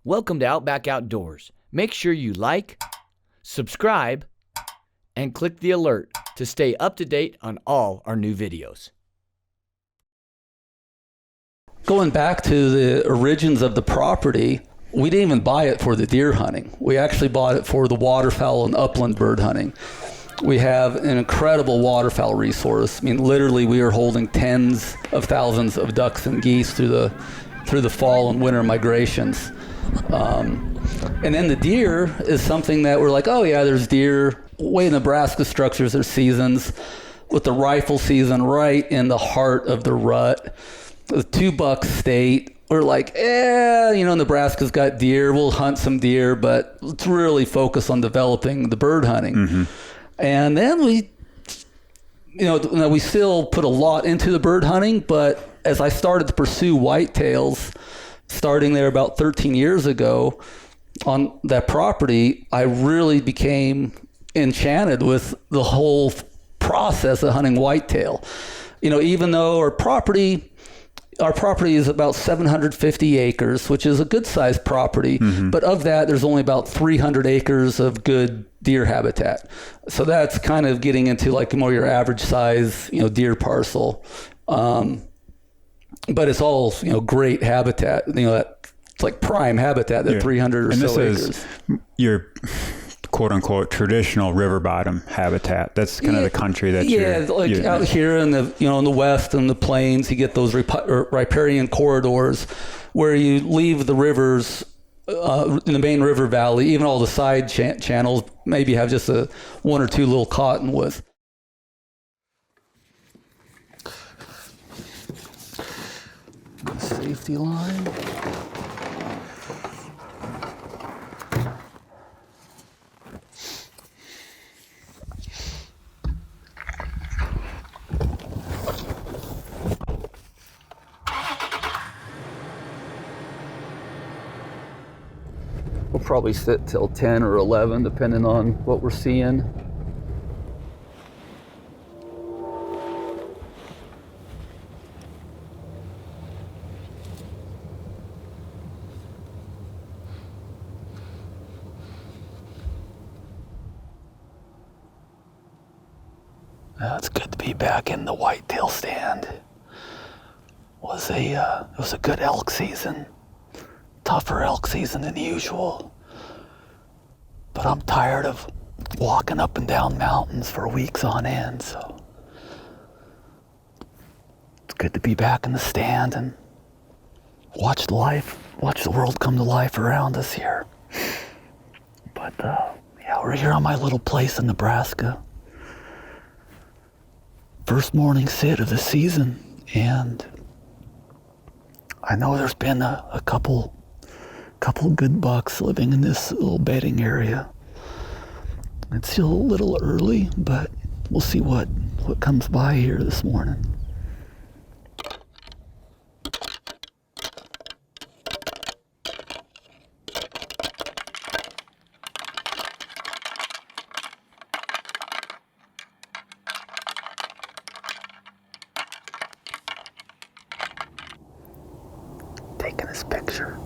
Welcome to Outback Outdoors. Make sure you like, subscribe, and click the alert to stay up to date on all our new videos. Going back to the origins of the property, we didn't even buy it for the deer hunting. We actually bought it for the waterfowl and upland bird hunting. We have an incredible waterfowl resource. I mean, literally, we are holding tens of thousands of ducks and geese through the fall and winter migrations. And then the deer is something that we're like, oh yeah, there's deer. Way Nebraska structures their seasons with the rifle season right in the heart of the rut. The 2-buck state. We're like, Nebraska's got deer. We'll hunt some deer, but let's really focus on developing the bird hunting. Mm-hmm. And then we still put a lot into the bird hunting, but as I started to pursue whitetails, starting there about 13 years ago on that property, I really became enchanted with the whole process of hunting whitetail. Even though our property is about 750 acres, which is a good sized property, mm-hmm. but of that, there's only about 300 acres of good deer habitat. So that's kind of getting into like more your average size, deer parcel. But it's all, great habitat, it's like prime habitat, that 300 or so acres. Is your quote unquote traditional river bottom habitat. That's kind of the country that you're out here in the, in the West and the plains, you get those riparian corridors where you leave the rivers in the main river valley, even all the side channels, maybe have just one or two little cottonwoods. Safety line. We'll probably sit till 10 or 11, depending on what we're seeing. It's good to be back in the whitetail stand. It was a good elk season. Tougher elk season than usual. But I'm tired of walking up and down mountains for weeks on end, so it's good to be back in the stand and watch the world come to life around us here. But we're here on my little place in Nebraska. First morning sit of the season, and I know there's been a couple good bucks living in this little bedding area. It's still a little early, but we'll see what comes by here this morning. Taking this picture.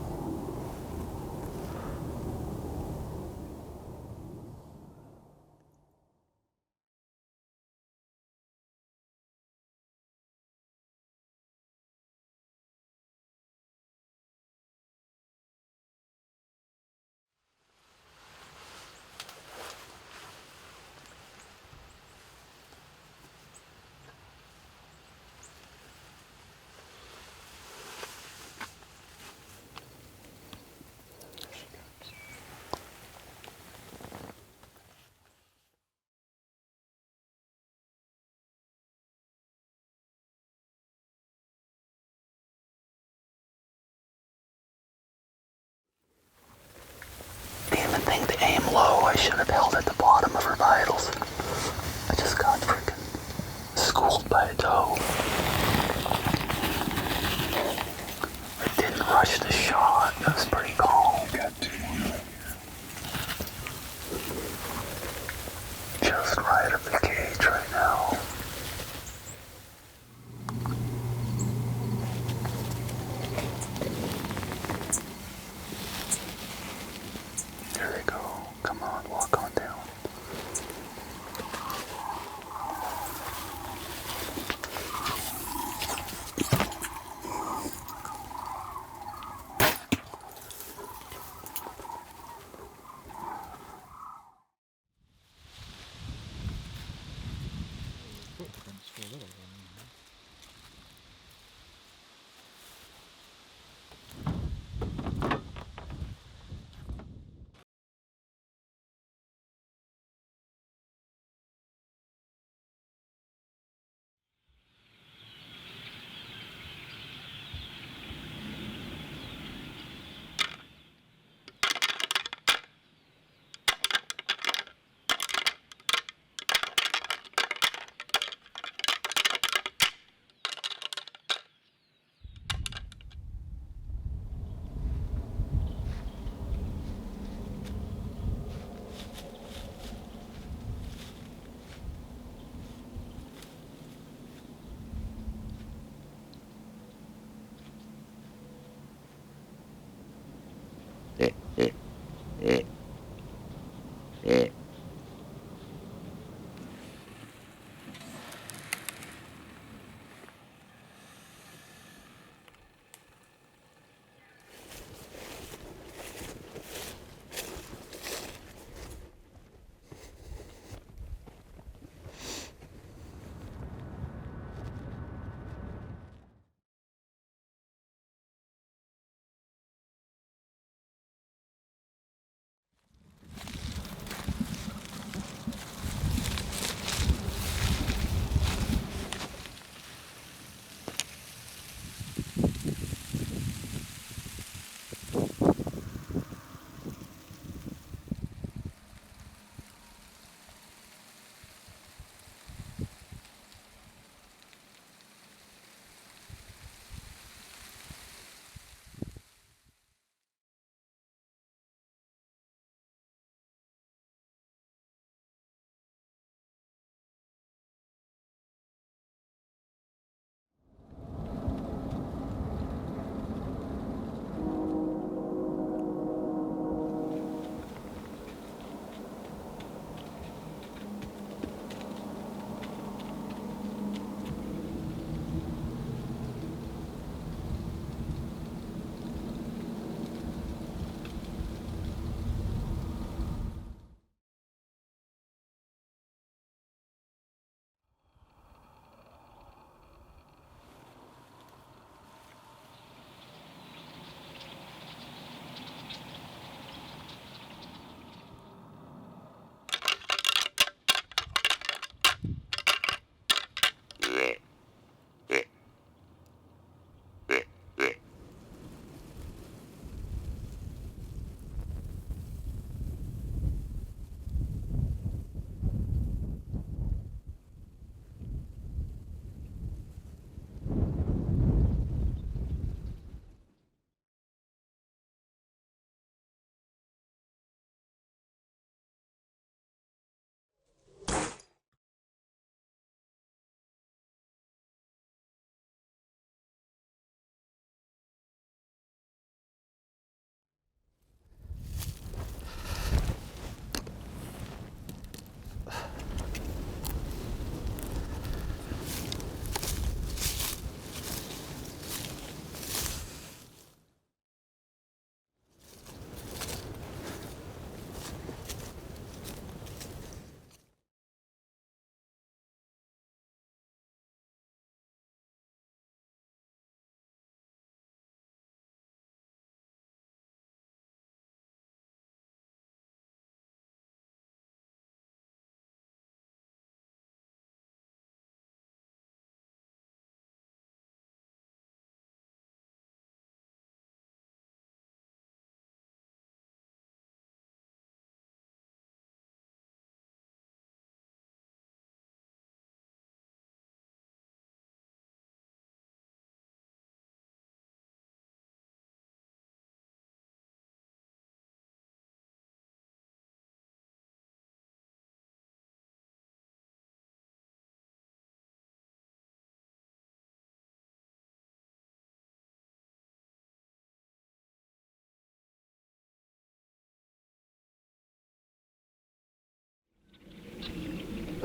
Thing to aim low. I should have held at the bottom of her vitals. I just got freaking schooled by a doe. I didn't rush the shot. That was pretty calm. Got two more. Just right of the cage right now.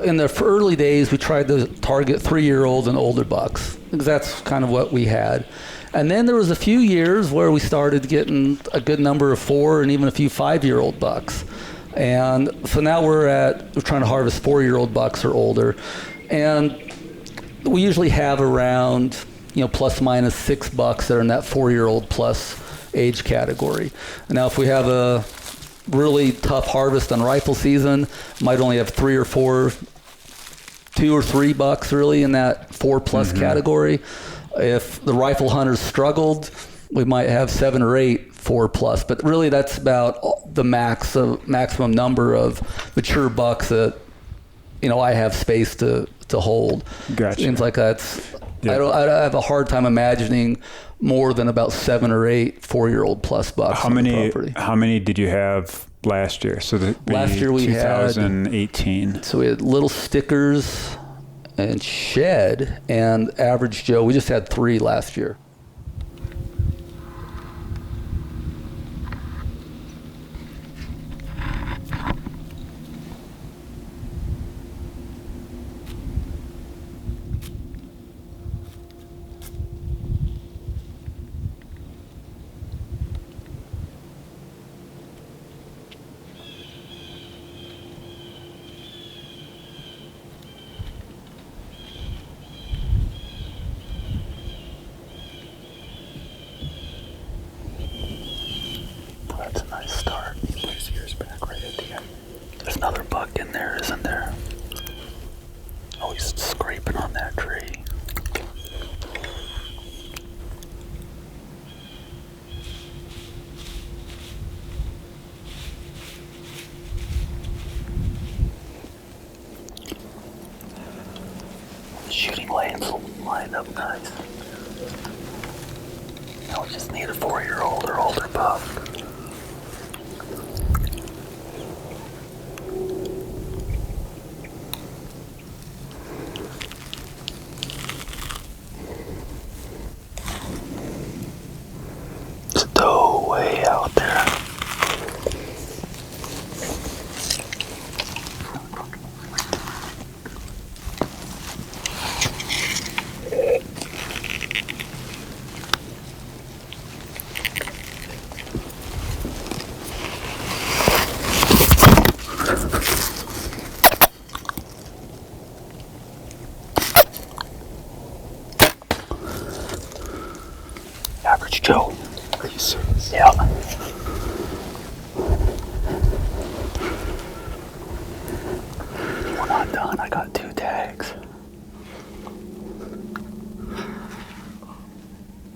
in the early days, we tried to target 3-year-olds and older bucks, because that's kind of what we had. And then there was a few years where we started getting a good number of 4 and even a few 5-year-old bucks. And so now we're trying to harvest 4-year-old bucks or older. And we usually have around, plus minus 6 bucks that are in that 4-year-old plus age category. Now, if we have a really tough harvest on rifle season, might only have 3 or 4, 2 or 3 bucks really in that 4 plus category. If the rifle hunters struggled, we might have 7 or 8 4 plus, but really that's about the maximum number of mature bucks that I have space to hold. Gotcha. Seems like that's I have a hard time imagining more than about 7 or 8 4-year-old plus bucks on the property. How many did you have last year? So last year we 2018. So we had Little Stickers and Shed and Average Joe. We just had 3 last year. That's a nice start. He put his ears back right at the end. There's another buck in there, isn't there? Oh, he's scraping on that tree. Shooting lanes will line up nice. Now we just need a 4-year-old or older buck. It's a doe way out there. Average Joe. Are you serious? Yeah. We're not done. I got 2 tags.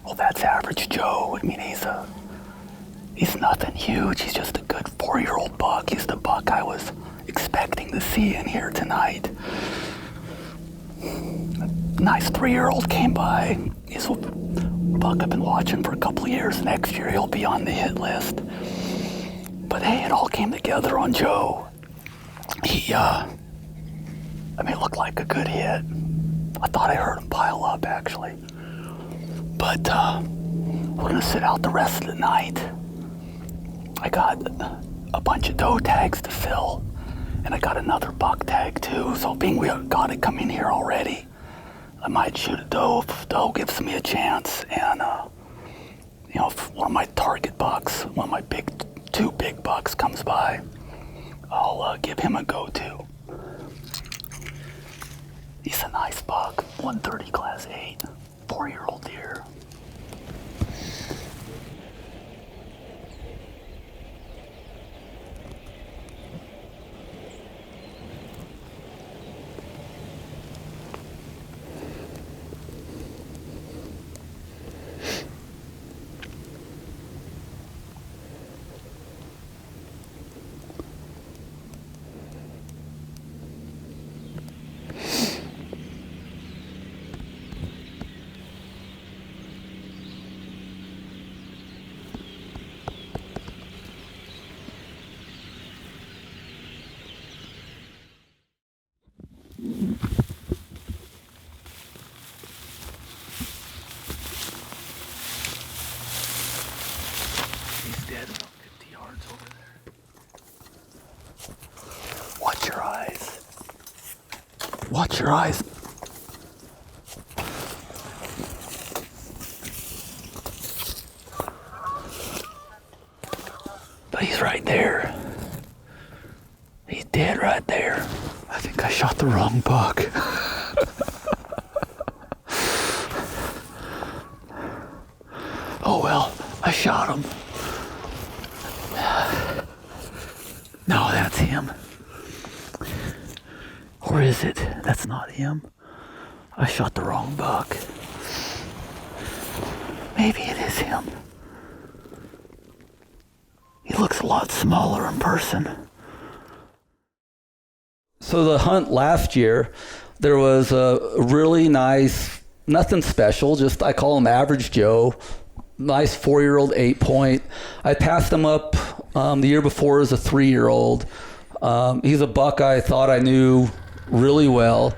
Well, that's Average Joe. I mean, he's nothing huge. He's just a good 4-year-old buck. He's the buck I was expecting to see in here tonight. A nice 3-year-old came by. He's a buck I've been watching for a couple of years. Next year he'll be on the hit list. But hey, it all came together on Joe. He, it looked like a good hit. I thought I heard him pile up, actually. But, we're gonna sit out the rest of the night. I got a bunch of doe tags to fill, and I got another buck tag too, so being we got it come in here already, I might shoot a doe if the doe gives me a chance, and if one of my target bucks, one of my 2 big bucks comes by, I'll give him a go too. He's a nice buck, 130 class 8, 4-year-old deer. Dead about 50 yards over there. Watch your eyes. Watch your eyes. But he's right there. He's dead right there. I think I shot the wrong buck. Oh well, I shot him. No, that's him. Or is it? That's not him. I shot the wrong buck. Maybe it is him. He looks a lot smaller in person. So the hunt last year, there was a really nice, nothing special, just I call him Average Joe, nice 4-year-old 8-point. I passed him up the year before as a 3-year-old. He's a buck I thought I knew really well.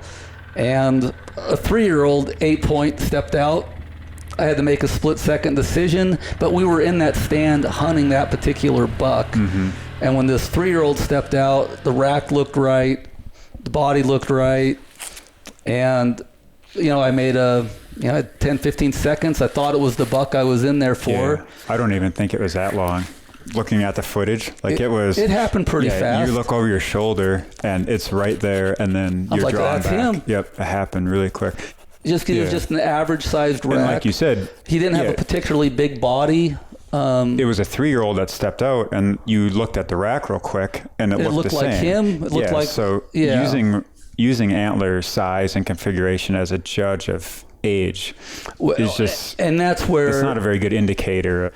And a 3-year-old 8-point stepped out. I had to make a split-second decision, but we were in that stand hunting that particular buck. Mm-hmm. And when this 3-year-old stepped out, the rack looked right, the body looked right, and I made 10, 15 seconds. I thought it was the buck I was in there for. Yeah, I don't even think it was that long. Looking at the footage, it happened pretty fast. You look over your shoulder and it's right there, and then you're drawn back. Him. Yep, it happened really quick. It was just an average-sized rack. And like you said, he didn't have a particularly big body. It was a 3-year-old that stepped out, and you looked at the rack real quick, and it looked the like same. Him. It looked like so using antler size and configuration as a judge of age is just, and that's where it's not a very good indicator.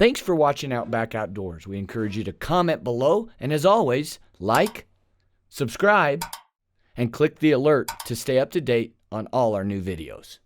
Thanks for watching Outback Outdoors. We encourage you to comment below, and as always, like, subscribe, and click the alert to stay up to date on all our new videos.